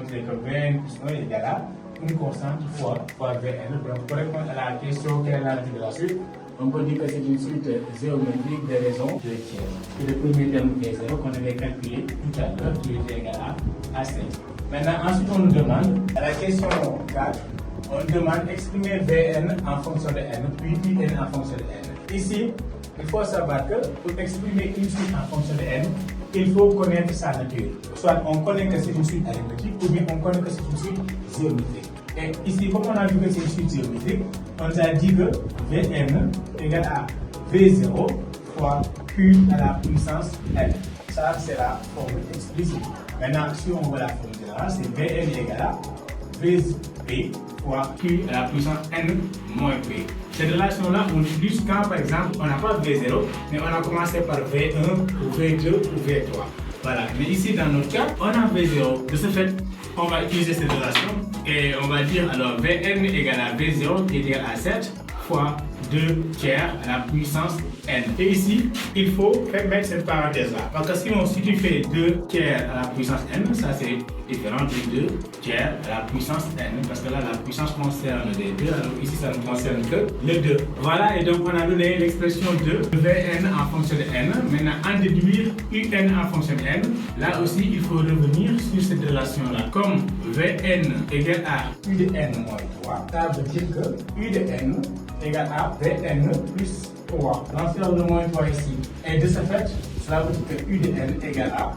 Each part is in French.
montrer que Vn plus 1 est égal à une constante fois Vn. Donc, pour répondre à la question quelle est la nature de la suite, on peut dire que c'est une suite géométrique des raisons de tiers. Que le premier terme V0 qu'on avait calculé tout à l'heure, qui était égal à 7. Maintenant, ensuite, on nous demande, à la question 4, on nous demande d'exprimer Vn en fonction de n, puis Vn en fonction de n. Ici, il faut savoir que pour exprimer une suite en fonction de n, il faut connaître sa nature. Soit on connaît que c'est une suite arithmétique, ou bien on connaît que c'est une suite géométrique. Et ici, comme on a vu que c'est une suite géométrique, on nous a dit que Vn égale à V0 fois Q à la puissance n. Ça, c'est la formule explicite. Maintenant, si on voit la formule générale, c'est Vn égale à Vp fois Q à la puissance n moins P. Cette relation-là, on l'utilise quand, par exemple, on n'a pas V0, mais on a commencé par V1 ou V2 ou V3. Voilà. Mais ici, dans notre cas, on a V0. De ce fait, on va utiliser cette relation et on va dire alors Vn égale à V0 qui est égal à 7 fois 2 tiers à la puissance n. Et ici, il faut mettre cette parenthèse-là. Parce que si tu fais 2 tiers à la puissance n, ça c'est différent de 2 tiers à la puissance n. Parce que là, la puissance concerne les 2, alors ici, ça ne concerne que le 2. Voilà, et donc on a donné l'expression de Vn en fonction de n. Maintenant, en déduire Un en fonction de n. Là aussi, il faut revenir sur cette relation-là. Comme Vn égale à U de n moins 3, ça veut dire que U de n égale à Vn plus 3. Transfère le moins 3 ici. Et de ce fait, cela veut dire que U de n égale à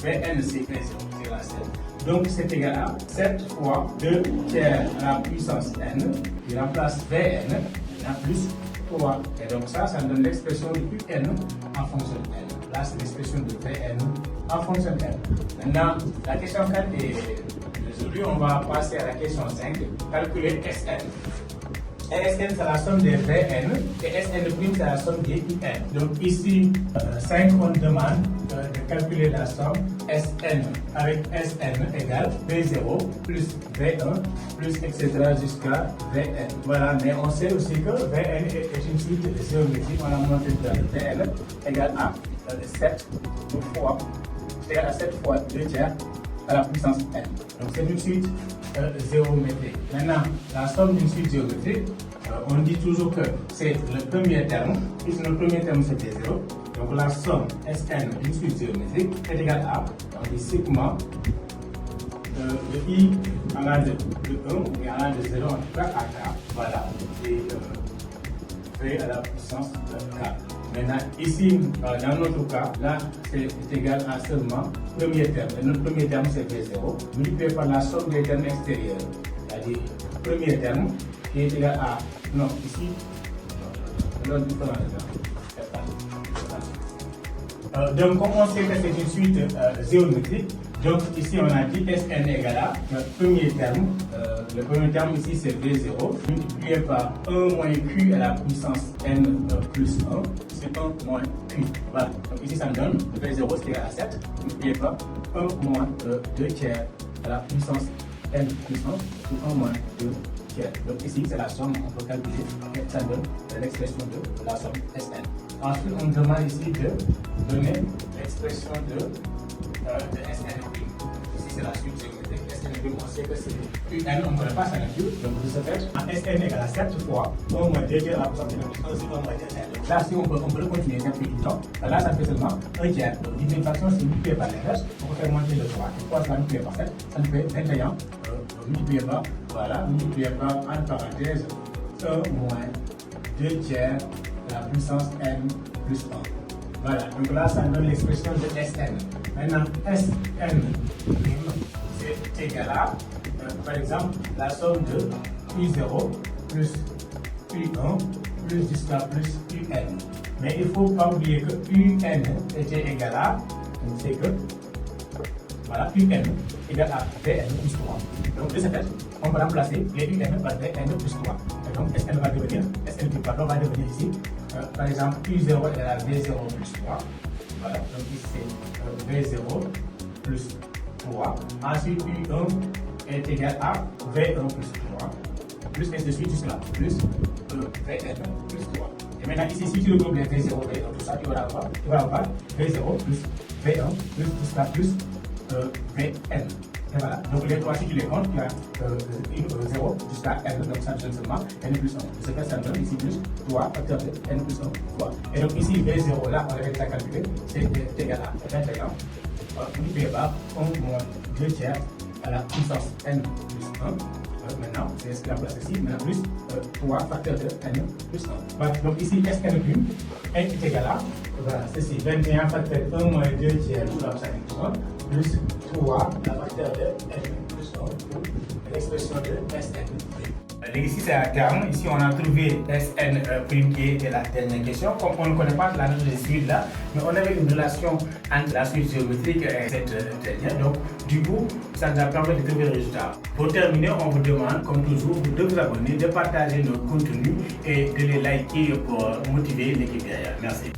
Vn, c'est 7. Donc c'est égal à 7 fois 2 tiers à la puissance n, qui remplace Vn, plus 3. Et donc ça donne l'expression de Un en fonction de n. Là, c'est l'expression de Vn en fonction de n. Maintenant, la question 4 est résolue. On va passer à la question 5. Calculer Sn. Sn, c'est la somme des Vn et Sn' c'est la somme des Un. Donc ici, 5, on demande de calculer la somme Sn avec Sn égale V0 plus V1 plus etc. jusqu'à Vn. Voilà, mais on sait aussi que Vn est une suite géométrique. On a montré que Vn égale à 7 fois 2 tiers à la puissance n. Donc c'est une suite géométrique. Maintenant, la somme d'une suite géométrique, on dit toujours que c'est le premier terme. Ici, le premier terme c'était 0. Donc la somme Sn d'une suite géométrique est égale à, on dit sigma de i allant de 1 ou allant de 0 en tout cas à k. Voilà. Et v à la puissance de k. Maintenant, ici, dans notre cas, là, c'est égal à seulement premier terme. Et notre premier terme, c'est V0, multiplié par la somme des termes extérieurs. C'est-à-dire, premier terme, qui est égal à... Non, ici, l'autre différent. Donc, comme on sait que c'est une suite géométrique, donc ici on a dit Sn égale à le premier terme ici c'est V0, multiplié par 1 moins Q à la puissance n plus 1, c'est 1 moins Q. Voilà, donc ici ça me donne V0 c'est égal à 7, multiplié par 1 moins 2 tiers à la puissance n plus 1, c'est 1 moins 2 tiers. Donc ici c'est la somme, on peut calculer, et ça donne l'expression de la somme Sn. Ensuite on demande ici de donner l'expression de Sn'. Ici c'est la suite géométrique. Sn', on sait que c'est Un, on ne connaît pas sa nature. Donc de ce fait, Sn égale à 7 fois 1 moins 2 tiers à la puissance n plus 1, c'est 1 moins 2 tiers. Donc là, si on peut continuer simplifiant, là ça fait seulement 1 tiers. Donc diviser une fraction, c'est multiplié par l'inverse. On peut faire monter le 3. 3 ça multiplié par 7, ça nous fait 21. Multiplié par, voilà, multiplié par, entre parenthèses, 1 moins 2 tiers à la puissance n plus 1. Voilà, donc là, ça donne l'expression de Sn. Maintenant, Sn c'est égal à, par exemple, la somme de U0 plus U1 plus jusqu'à plus Un. Mais il ne faut pas oublier que Un était égal à, on sait que, voilà, Un égale à Vn plus 3. Donc, de ce fait, on va remplacer les Un par Vn plus 3. Et donc, Sn va devenir ici, par exemple, U0 est à V0 plus 3. Voilà, donc ici c'est V0 plus 3. Ensuite, U1 est égal à V1 plus 3. Plus ainsi de suite jusque-là. Plus Vn plus 3. Et maintenant, ici, si tu regroupes les V0, V1, tout ça, tu vas avoir V0 plus V1 plus jusqu'à plus Vn. Et voilà. Donc les 3, si tu les comptes, tu as 0 jusqu'à n, donc ça donne seulement n plus 1. Ce que ça donne ici plus 3 facteur de n plus 1 fois. Et donc ici, V0 là, on avait déjà calculé, c'est égal à 21. Multiplié par 1 moins 2 tiers à la puissance n plus 1. Maintenant, c'est ce que la place ici, maintenant plus 3 facteur de n plus 1. Voilà, donc ici, Sn prime, n est égal à, voilà, ceci, 21 facteur de 1 moins 2 tiers tout ça plus 3 la facteur de n plus 1 pour l'expression de Sn prime. Ici c'est à terme, ici on a trouvé Sn prime qui était la dernière question. Comme on ne connaît pas la note de suite là, mais on avait une relation entre la suite géométrique et cette dernière. Donc du coup, ça nous a permis de trouver le résultat. Pour terminer, on vous demande, comme toujours, de vous abonner, de partager nos contenus et de les liker pour motiver l'équipe derrière. Merci.